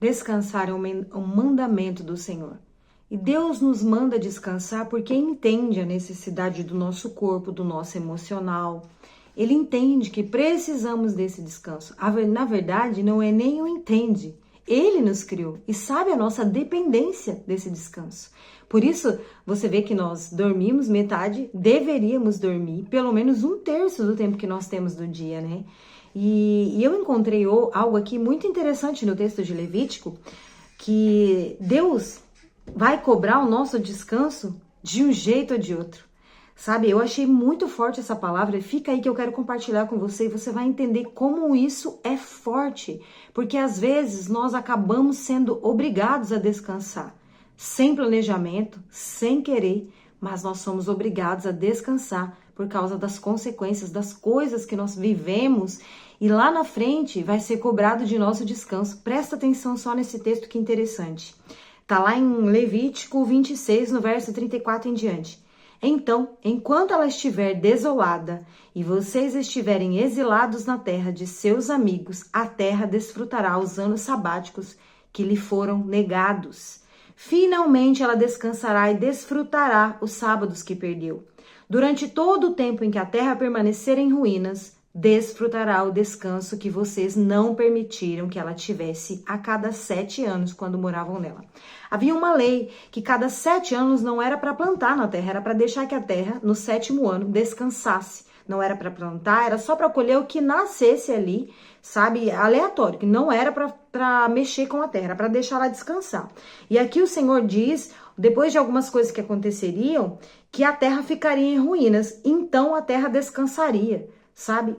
Descansar é um mandamento do Senhor. E Deus nos manda descansar porque entende a necessidade do nosso corpo, do nosso emocional. Ele entende que precisamos desse descanso. Na verdade, não é nem o entende. Ele nos criou e sabe a nossa dependência desse descanso. Por isso, você vê que nós dormimos metade, deveríamos dormir pelo menos 1/3 do tempo que nós temos do dia, né? E eu encontrei algo aqui muito interessante no texto de Levítico, que Deus vai cobrar o nosso descanso de um jeito ou de outro. Sabe, eu achei muito forte essa palavra, fica aí que eu quero compartilhar com você e você vai entender como isso é forte, porque às vezes nós acabamos sendo obrigados a descansar, sem planejamento, sem querer, mas nós somos obrigados a descansar por causa das consequências das coisas que nós vivemos e lá na frente vai ser cobrado de nosso descanso. Presta atenção só nesse texto que interessante. Tá lá em Levítico 26, no verso 34 em diante. Então, enquanto ela estiver desolada e vocês estiverem exilados na terra de seus amigos, a terra desfrutará os anos sabáticos que lhe foram negados. Finalmente ela descansará e desfrutará os sábados que perdeu. Durante todo o tempo em que a terra permanecer em ruínas, desfrutará o descanso que vocês não permitiram que ela tivesse a cada 7 anos quando moravam nela. Havia uma lei que cada 7 anos não era para plantar na terra, era para deixar que a terra, no 7º ano, descansasse. Não era para plantar, era só para colher o que nascesse ali, sabe, aleatório, que não era para mexer com a terra, era para deixar ela descansar. E aqui o Senhor diz, depois de algumas coisas que aconteceriam, que a terra ficaria em ruínas, então a terra descansaria, sabe?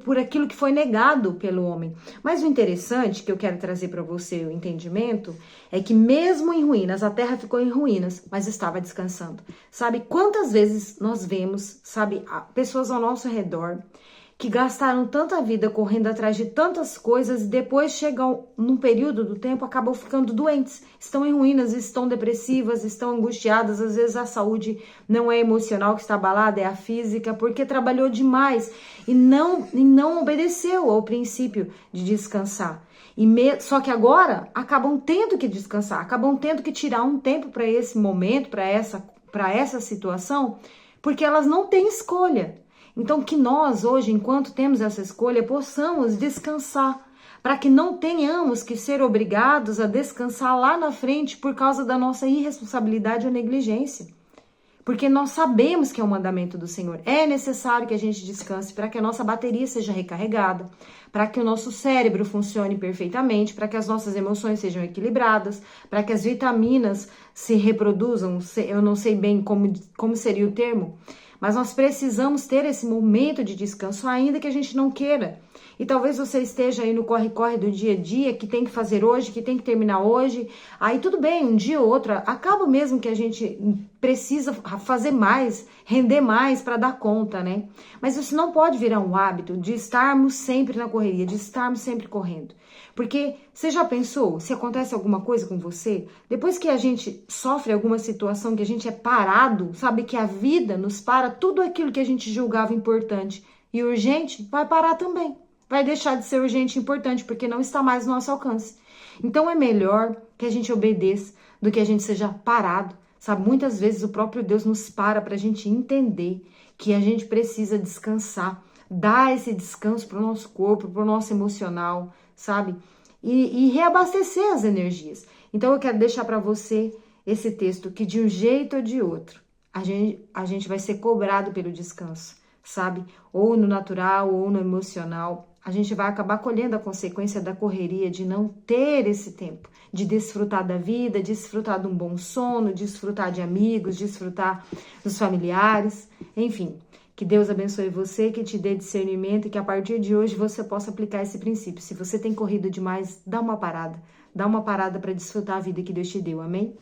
Por aquilo que foi negado pelo homem. Mas o interessante que eu quero trazer para você o entendimento é que mesmo em ruínas, a terra ficou em ruínas, mas estava descansando. Sabe quantas vezes nós vemos, sabe, pessoas ao nosso redor que gastaram tanta vida correndo atrás de tantas coisas e depois chegam num período do tempo, acabam ficando doentes, estão em ruínas, estão depressivas, estão angustiadas, às vezes a saúde não é emocional que está abalada, é a física, porque trabalhou demais e não obedeceu ao princípio de descansar. Só que agora acabam tendo que descansar, acabam tendo que tirar um tempo para esse momento, para essa situação, porque elas não têm escolha. Então, que nós hoje, enquanto temos essa escolha, possamos descansar, para que não tenhamos que ser obrigados a descansar lá na frente por causa da nossa irresponsabilidade ou negligência. Porque nós sabemos que é um mandamento do Senhor. É necessário que a gente descanse para que a nossa bateria seja recarregada, para que o nosso cérebro funcione perfeitamente, para que as nossas emoções sejam equilibradas, para que as vitaminas se reproduzam. Eu não sei bem como seria o termo, mas nós precisamos ter esse momento de descanso, ainda que a gente não queira. E talvez você esteja aí no corre-corre do dia a dia, que tem que fazer hoje, que tem que terminar hoje. Aí tudo bem, um dia ou outro, acaba mesmo que a gente precisa fazer mais, render mais para dar conta, né? Mas isso não pode virar um hábito de estarmos sempre na correria, de estarmos sempre correndo. Porque você já pensou, se acontece alguma coisa com você, depois que a gente sofre alguma situação, que a gente é parado, sabe que a vida nos para, tudo aquilo que a gente julgava importante e urgente vai parar também. Vai deixar de ser urgente e importante, porque não está mais no nosso alcance. Então é melhor que a gente obedeça do que a gente seja parado, sabe? Muitas vezes o próprio Deus nos para a gente entender que a gente precisa descansar, dar esse descanso para o nosso corpo, para o nosso emocional, sabe? E reabastecer as energias. Então eu quero deixar para você esse texto que de um jeito ou de outro a gente vai ser cobrado pelo descanso, sabe? Ou no natural ou no emocional. A gente vai acabar colhendo a consequência da correria, de não ter esse tempo, de desfrutar da vida, desfrutar de um bom sono, desfrutar de amigos, desfrutar dos familiares, enfim. Que Deus abençoe você, que te dê discernimento e que a partir de hoje você possa aplicar esse princípio. Se você tem corrido demais, dá uma parada para desfrutar a vida que Deus te deu, amém?